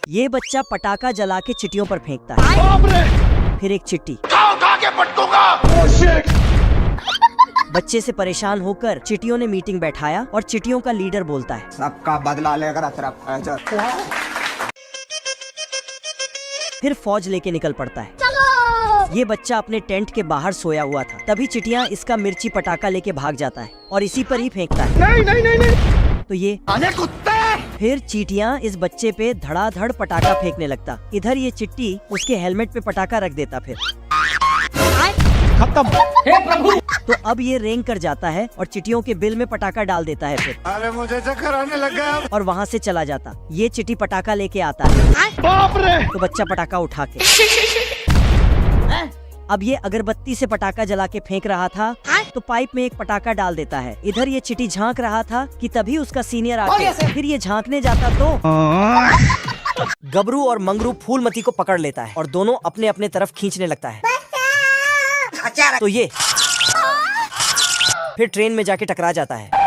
ये बच्चा पटाखा जला के चिटियों पर फेंकता है। फिर एक चिट्टी बच्चे से परेशान होकर चिटियों ने मीटिंग बैठाया और चिटियों का लीडर बोलता है, सबका बदला लेकर फिर फौज लेके निकल पड़ता है। ये बच्चा अपने टेंट के बाहर सोया हुआ था, तभी चिटियां इसका मिर्ची पटाखा लेके भाग जाता है और इसी पर ही फेंकता है। नहीं। तो ये फिर चींटियां इस बच्चे पे धड़ाधड़ पटाखा फेंकने लगता। इधर ये चिट्टी उसके हेलमेट पे पटाखा रख देता। फिर खत्म। हे प्रभु। तो अब ये रेंग कर जाता है और चिटियों के बिल में पटाखा डाल देता है। फिर अरे मुझे चक्कर आने लगा और वहाँ से चला जाता। ये चिट्टी पटाखा लेके आता है। बाप रे। तो बच्चा पटाखा उठा के अब ये अगरबत्ती से पटाखा जला के फेंक रहा था तो पाइप में एक पटाखा डाल देता है। इधर ये चिट्टी झांक रहा था कि तभी उसका सीनियर आके फिर ये झांकने जाता तो गबरू और मंगरू फूलमती को पकड़ लेता है और दोनों अपने अपने तरफ खींचने लगता है। तो ये फिर ट्रेन में जाके टकरा जाता है।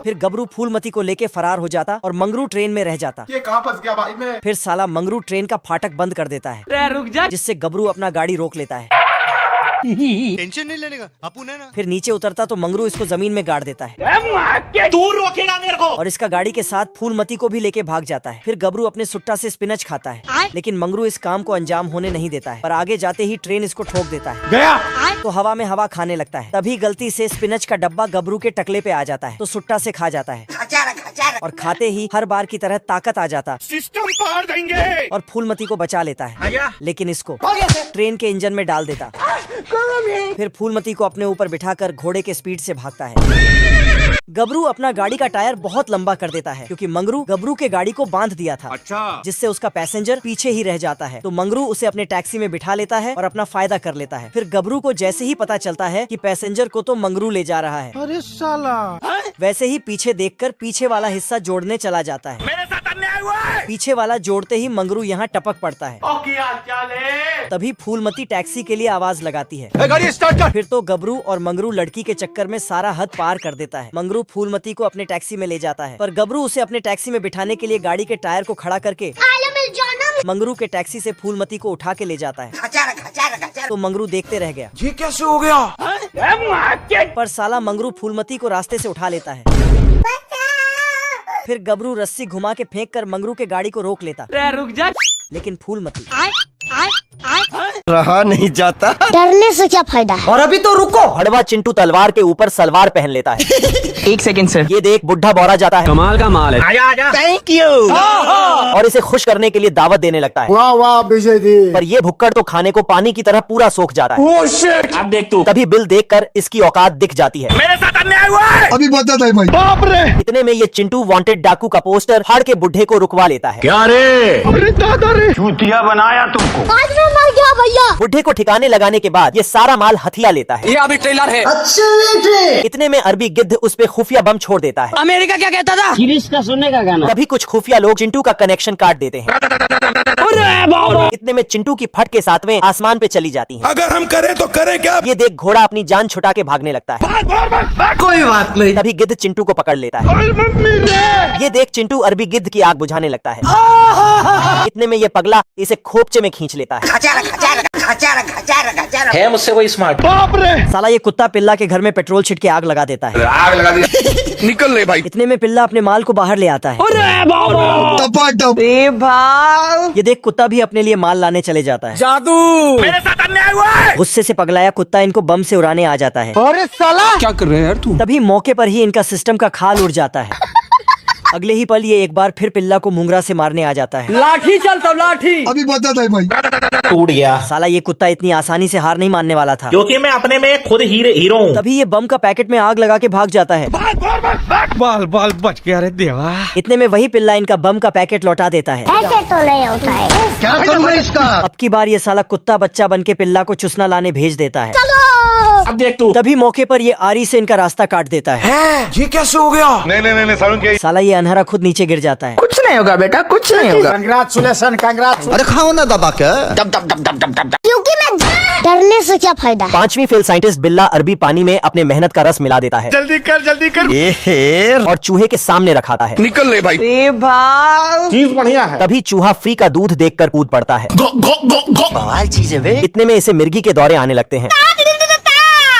फिर गबरू फूलमती को लेके फरार हो जाता और मंगरू ट्रेन में रह जाता। ये कहाँ फंस गया भाई मैं? फिर साला मंगरू ट्रेन का फाटक बंद कर देता है, रुक जा, जिससे गबरू अपना गाड़ी रोक लेता है। टेंशन नहीं लेने का अपन है ना। फिर नीचे उतरता तो मंगरू इसको जमीन में गाड़ देता है। तू रोकेगा मेरे को। और इसका गाड़ी के साथ फूलमती को भी लेके भाग जाता है। फिर गबरू अपने सुट्टा से स्पिनच खाता है, लेकिन मंगरू इस काम को अंजाम होने नहीं देता है। पर आगे जाते ही ट्रेन इसको ठोक देता है। गया। तो हवा में हवा खाने लगता है। तभी गलती से स्पिनच का डब्बा गबरू के टकले पे आ जाता है तो सुट्टा से खा जाता है। और खाते ही हर बार की तरह ताकत आ जाता, सिस्टम पार देंगे और फूलमती को बचा लेता है। लेकिन इसको ट्रेन के इंजन में डाल देता। फिर फूलमती को अपने ऊपर बिठाकर घोड़े के स्पीड से भागता है। गबरू अपना गाड़ी का टायर बहुत लंबा कर देता है क्योंकि मंगरू गबरू के गाड़ी को बांध दिया था। अच्छा। जिससे उसका पैसेंजर पीछे ही रह जाता है। तो मंगरू उसे अपने टैक्सी में बिठा लेता है और अपना फायदा कर लेता है। फिर गबरू को जैसे ही पता चलता है कि पैसेंजर को तो मंगरू ले जा रहा है, अरे साला, वैसे ही पीछे देखकर पीछे वाला हिस्सा जोड़ने चला जाता है। मेरे साथ अन्याय हुआ है। पीछे वाला जोड़ते ही मंगरू यहाँ टपक पड़ता है। तभी फूलमती टैक्सी के लिए आवाज लगाती है। गाड़ी स्टार्ट कर। फिर तो गबरू और मंगरू लड़की के चक्कर में सारा हद पार कर देता है। मंगरू फूलमती को अपने टैक्सी में ले जाता है, पर गबरू उसे अपने टैक्सी में बिठाने के लिए गाड़ी के टायर को खड़ा करके मंगरू के टैक्सी से फूलमती को उठा के ले जाता है। तो मंगरू देखते रह गया, ये कैसे हो गया? पर साला मंगरू फूलमती को रास्ते से उठा लेता है। फिर गबरू रस्सी घुमा के फेंक कर मंगरू के गाड़ी को रोक लेता। रुक जा। लेकिन फूलमती रहा नहीं जाता। डरने से क्या फायदा है? और अभी तो रुको। हड़वा चिंटू तलवार के ऊपर सलवार पहन लेता है। एक सेकंड सर। ये देख बुढ़ा बौरा जाता है। कमाल का माल है। आजा। Thank you. और इसे खुश करने के लिए दावत देने लगता है। वाह वाह विजय जी। पर ये भुक्कड़ तो खाने को पानी की तरह पूरा सोख जाता है। Oh shit. अब देख तू। तभी बिल देखकर इसकी औकात दिख जाती है। मेरे साथ अन्याय हुआ है। अभी बता दे भाई। बाप रे। इतने में ये चिंटू वांटेड डाकू का पोस्टर फाड़ के बुढ़े को रुकवा लेता है। क्या रे? अरे दादा रे। चूतिया बनाया तुमको। आज मैं मर गया भैया। बुढ़े को ठिकाने लगाने के बाद ये सारा माल हथिया लेता है। ये अभी ट्रेलर है। इतने में अरबी गिद्ध उस पे खुफिया बम छोड़ देता है। अमेरिका क्या कहता था? गिरीश का सुनने का गाना। तभी कुछ खुफिया लोग चिंटू का कनेक्शन काट देते हैं। इतने में चिंटू की फट के सातवें आसमान पे चली जाती है। अगर हम करें तो करें क्या? ये देख घोड़ा अपनी जान छुटा के भागने लगता है। कोई बात नहीं। तभी गिद्ध चिंटू को पकड़ लेता है। ये देख चिंटू अरबी गिद्ध की आग बुझाने लगता है। इतने में ये पगला इसे खोपचे में खींच लेता है। है मुझसे कोई स्मार्ट? बाप रे। साला ये कुत्ता पिल्ला के घर में पेट्रोल छिट के आग लगा देता है। आग लगा दी। निकल ले भाई। इतने में पिल्ला अपने माल को बाहर ले आता है। टपाटप। ये देख कुत्ता भी अपने लिए माल लाने चले जाता है। जादू। मेरे साथ अन्याय हुआ है। गुस्से से पगलाया कुत्ता इनको बम से उड़ाने आ जाता है। अरे साला, क्या कर रहे हैं यार तू? तभी मौके पर ही इनका सिस्टम का खाल उड़ जाता है। अगले ही पल ये एक बार फिर पिल्ला को मुंगरा से मारने आ जाता है। लाठी चल तब लाठी। अभी बता दे भाई। टूट गया। साला ये कुत्ता इतनी आसानी से हार नहीं मानने वाला था, क्योंकि मैं अपने में खुद हीरो हूँ। तभी ये बम का पैकेट में आग लगा के भाग जाता है। बाल बाल बच गया रे देवा। इतने में वही पिल्ला इनका बम का पैकेट लौटा देता है। ऐसे तो नहीं होता है। क्या करूँ इसका? अब की बार ये साला कुत्ता बच्चा बन के पिल्ला को चुसना लाने भेज देता है। चलो। अब देख तू। तभी मौके पर ये आरी से इनका रास्ता काट देता है। ये कैसे हो गया? नहीं सारुण के साला ये अनहरा खुद नीचे गिर जाता है। कुछ नहीं होगा बेटा, कुछ नहीं होगा। Congratulation congratulation. अरे खाओ ना दबा के। क्योंकि मैं डरने से क्या फायदा है। 5वीं फेल साइंटिस्ट बिल्ला अरबी पानी में अपने मेहनत का रस मिला देता है जल्दी कर। और चूहे के सामने रखाता है। निकल ले भाई। चीज बढ़िया है। तभी चूहा फ्री का दूध देखकर कूद पड़ता है। बवाल चीज है वे। इतने में इसे मिर्गी के दौरे आने लगते हैं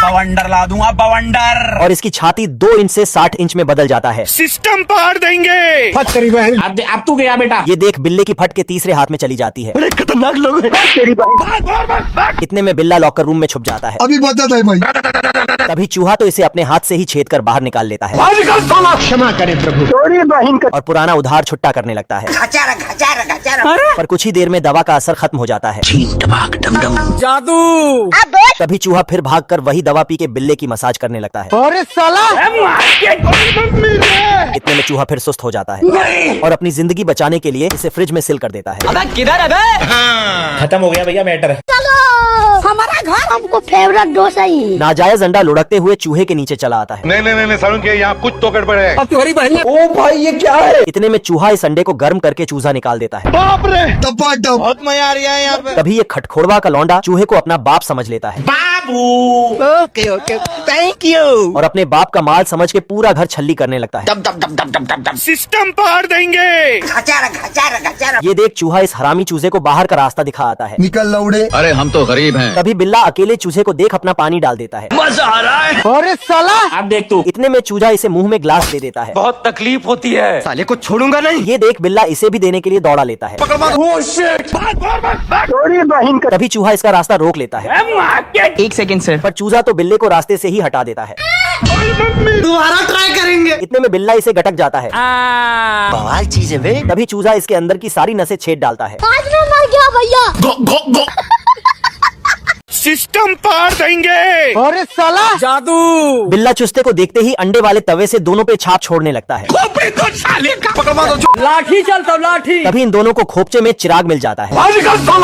बवंडर ला दूंगा बवंडर। और इसकी छाती 2 इंच से 60 इंच में बदल जाता है। सिस्टम पार देंगे। अब तू गया बेटा। ये देख बिल्ले की फट के तीसरे हाथ में चली जाती है। बड़े खतरनाक लोग हैं। इतने में बिल्ला लॉकर रूम में छुप जाता है। अभी बता दे भाई। तभी चूहा तो इसे अपने हाथ से ही छेद कर बाहर निकाल लेता है क्षमा करे प्रभु। और पुराना उधार छुट्टा करने लगता है। पर कुछ ही देर में दवा का असर खत्म हो जाता है। जादू। तभी चूहा फिर भागकर वही दवा पी के बिल्ले की मसाज करने लगता है। अरे साला। इतने में चूहा फिर सुस्त हो जाता है और अपनी जिंदगी बचाने के लिए इसे फ्रिज में सील कर देता है। खत्म हो गया भैया मैटर। हमारा घर हमको फेवरेट डोसा ही। नाजायज अंडा लुढ़कते हुए चूहे के नीचे चला आता है। नहीं सारुण के यहाँ कुछ तो गड़बड़ है। ओ भाई ये क्या है? इतने में चूहा इस अंडे को गर्म करके चूजा निकाल देता है। बाप रे टपाटप। बहुत मजा आ रहा है यहाँ पे। तभी ये खटखोड़वा का लौंडा चूहे को अपना बाप समझ लेता है बाबू। Okay thank you. और अपने बाप का माल समझ के पूरा घर छल्ली करने लगता है। सिस्टम पार देंगे। ये देख चूहा इस हरामी चूजे को बाहर का रास्ता दिखा आता है। निकल लौड़े। अरे हम तो गरीब हैं। तभी बिल्ला अकेले चूजे को देख अपना पानी डाल देता है। मजा आ रहा है। अरे साला। अब देख तू। इतने में चूजा इसे मुंह में ग्लास दे देता है। बहुत तकलीफ होती है। साले को छोड़ूंगा नहीं। ये देख बिल्ला इसे भी देने के लिए दौड़ा लेता है। तभी चूहा इसका रास्ता रोक लेता है। 1 सेकंड सर। पर चूजा तो बिल्ले को रास्ते से ही हटा देता है। दोबारा ट्राई करेंगे। इतने में बिल्ला इसे गटक जाता है। बवाल चीज है वे। तभी चूजा इसके अंदर की सारी नसें छेद डालता है। आज मैं मर गया भैया। सिस्टम पार देंगे। अरे साला। जादू। बिल्ला चुस्ते को देखते ही अंडे वाले तवे से दोनों पे छाप छोड़ने लगता है। लाठी चलता लाठी। तभी इन दोनों को खोपचे में चिराग मिल जाता है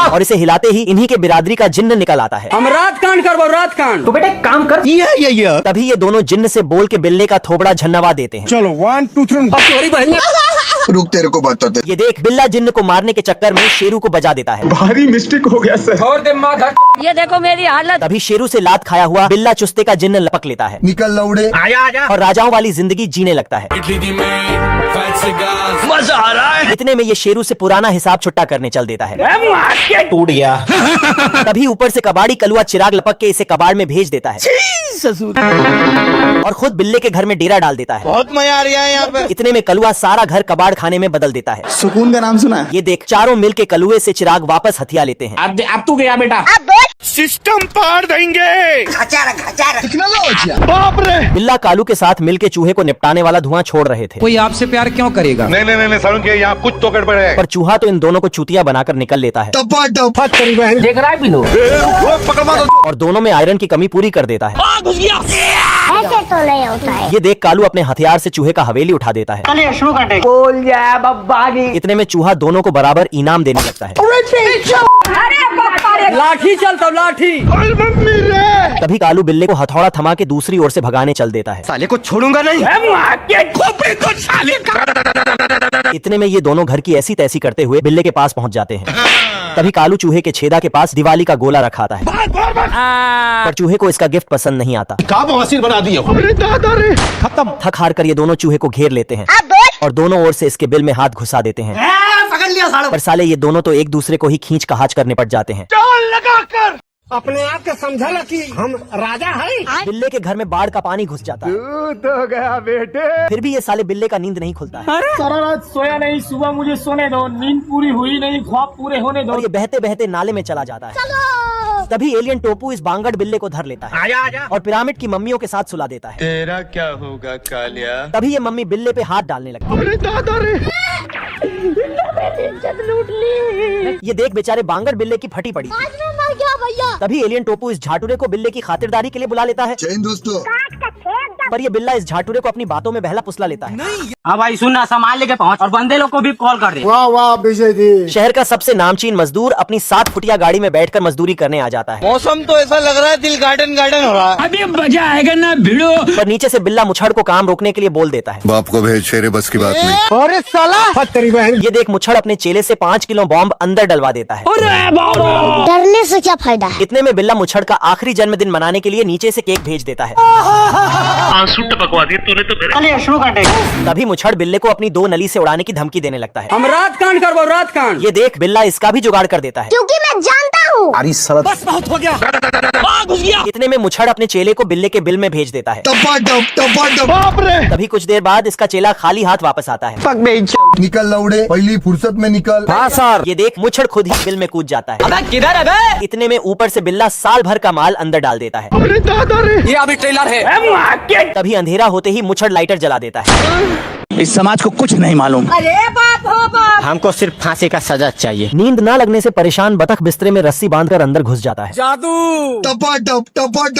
और इसे हिलाते ही इन्हीं के बिरादरी का जिन्न निकल आता है। हम रात कांड करबो रात कांड। तो बेटे काम कर। तभी ये दोनों जिन्न से बोल के बिल्ले का थोबड़ा झन्नवा देते हैं। चलो 1 2 3। अब तुम्हारी बहन। रुक तेरे को बताते। ये देख बिल्ला जिन्न को मारने के चक्कर में शेरू को बजा देता है। भारी मिस्टेक हो गया सर। और दे माधर। ये देखो मेरी हालत। तभी शेरू से लात खाया हुआ बिल्ला चुस्ते का जिन्न लपक लेता है निकल लौड़े। आजा। और राजाओं वाली जिंदगी जीने लगता है। मजा आ रहा है। इतने में ये शेरू से पुराना हिसाब छुट्टा करने चल देता है। टूट गया। तभी ऊपर से कबाड़ी कलुआ चिराग लपक के इसे कबाड़ में भेज देता है और खुद बिल्ले के घर में डेरा डाल देता है। बहुत मजा आ रहा है यहाँ पे। इतने में कलुआ सारा घर कबाड़ खाने में बदल देता है। सुकून का नाम सुना है। ये देख चारों मिल के कलुए से चिराग वापस हथिया लेते हैं। अब तू गया बेटा। सिस्टम पार देंगे। कितना लो। बाप रे। बिल्ला कालू के साथ मिल के चूहे को निपटाने वाला धुआं छोड़ रहे थे। कोई आपसे प्यार क्यों करेगा? नहीं सारुण के यहाँ कुछ तो गड़बड़ है। पर चूहा तो इन दोनों को चूतिया बनाकर निकल लेता है टपाटप। देख रहा है बिनो। और दोनों में आयरन की कमी पूरी कर देता है। ऐसे तो नहीं होता है। ये देख कालू अपने हथियार से चूहे का हवेली उठा देता है। बोल जा बब्बागी। इतने में चूहा दोनों को बराबर इनाम देने लगता है। लाठी चलता लाठी। तभी कालू बिल्ले को हथौड़ा थमा के दूसरी ओर से भगाने चल देता है। साले को छोड़ूंगा नहीं। इतने में ये दोनों घर की ऐसी तैसी करते हुए बिल्ले के पास पहुंच जाते हैं। तभी कालू चूहे के छेदा के पास दिवाली का गोला रखा आता है। पर चूहे को इसका गिफ्ट पसंद नहीं आता। बना दिया। खत्म। थक हार कर ये दोनों चूहे को घेर लेते हैं और दोनों ओर से इसके बिल में हाथ घुसा देते हैं। पकड़ लिया साले। पर साले ये दोनों तो एक दूसरे को ही खींच कहाच कर निपट जाते हैं। अपने आप को समझा ला कि हम राजा हैं। बिल्ले के घर में बाढ़ का पानी घुस जाता है। तो गया बेटे। फिर भी ये साले बिल्ले का नींद नहीं खुलता है सारा रात सोया नहीं, सुबह मुझे सोने दो, नींद पूरी हुई नहीं, ख्वाब पूरे होने दो। और ये बहते बहते नाले में चला जाता है। तभी एलियन टोपू इस बांगड़ बिल्ले को धर लेता है और पिरामिड की मम्मियों के साथ सुला देता है। तेरा क्या होगा कालिया? तभी ये मम्मी बिल्ले पे हाथ डालने लगती है। ये देख बेचारे बांगड़ बिल्ले की फटी पड़ी। आज मैं मर गया भैया। तभी एलियन टोपू इस झाटुरे को बिल्ले की खातिरदारी के लिए बुला लेता है। जय हिंद दोस्तों। पर ये बिल्ला इस झाटूरे को अपनी बातों में बहला फुसला लेता है। हाँ भाई सुनना, सामान लेके पहुँच और बंदे लोग को भी कॉल कर दे। वाह वाह विजय जी। शहर का सबसे नामचीन मजदूर अपनी 7 फुटिया गाड़ी में बैठकर मजदूरी करने आ जाता है। मौसम तो ऐसा लग रहा है दिल गार्डन गार्डन हो रहा है। अभी मजा आएगा ना भिड़ो। पर नीचे से बिल्ला मुछड़ को काम रोकने के लिए बोल देता है। बाप को भेज, शेरे बस की बात नहीं। अरे साला तेरी बहन। ये देख मुछड़ अपने चेले से 5 किलो बॉम्ब अंदर डलवा देता है। डरने से क्या फायदा है। इतने में बिल्ला मुछड़ का आखिरी जन्मदिन मनाने के लिए नीचे से केक भेज देता है। आंसू टपकवा दिए तूने तो मेरे। तभी मुछड़ बिल्ले को अपनी 2 नली से उड़ाने की धमकी देने लगता है। हम रात कांड करबो, रात कांड। ये देख बिल्ला इसका भी जुगाड़ कर देता है। क्योंकि मैं जानता हूँ। बस बहुत हो गया। इतने में मुछड़ अपने चेले को बिल्ले के बिल में भेज देता है। बाप रे। तभी कुछ देर बाद इसका चेला खाली हाथ वापस आता है। निकल लौड़े, पहली फुर्सत में निकल। हाँ सर। ये देख मुछड़ खुद ही बिल में कूद जाता है। अबे किधर है बे? इतने में ऊपर से बिल्ला साल भर का माल अंदर डाल देता है। ये अभी ट्रेलर है। तभी अंधेरा होते ही मुछड़ लाइटर जला देता है। इस समाज को कुछ नहीं मालूम। हमको सिर्फ फांसी का सजा चाहिए। नींद न लगने से परेशान बतख बिस्तरे में रस्सी बांधकर अंदर घुस जाता है।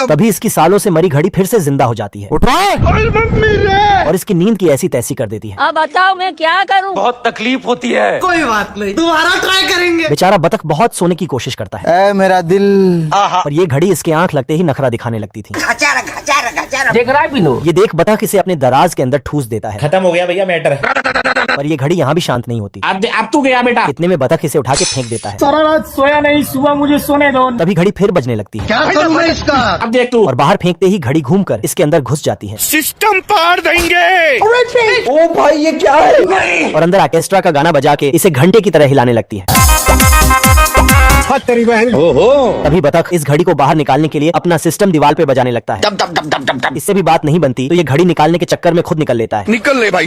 तभी इसकी सालों से मरी घड़ी फिर से जिंदा हो जाती है और इसकी नींद की ऐसी तैसी कर देती है। अब बताओ मैं क्या करूं? बहुत तकलीफ होती है। कोई बात नहीं, दोबारा ट्राई करेंगे। बेचारा बतख बहुत सोने की कोशिश करता है। ऐ मेरा दिल। पर ये घड़ी इसके आंख लगते ही नखरा दिखाने लगती थी। देख रहा है बिनो? ये देख बतख इसे अपने दराज के अंदर ठूस देता है। खत्म हो गया भैया मैटर। पर ये घड़ी यहाँ भी शांत नहीं होती। अब तू गया बेटा। इतने में बतख इसे उठा के फेंक देता है। सारा रात सोया नहीं, सुबह मुझे सोने दो। तभी घड़ी फिर बजने लगती है क्या करूँ मैं इसका। अब देख तू। और बाहर फेंकते ही घड़ी घूमकर इसके अंदर घुस जाती है सिस्टम पाड़ देंगे। ओ भाई ये क्या है? और अंदर ऑर्केस्ट्रा का गाना बजा के इसे घंटे की तरह हिलाने लगती है। तेरी बहन। तभी बतख इस घड़ी को बाहर निकालने के लिए अपना सिस्टम दीवार पे बजाने लगता है। इससे भी बात नहीं बनती तो ये घड़ी निकालने के चक्कर में खुद निकल लेता है। निकल ले भाई।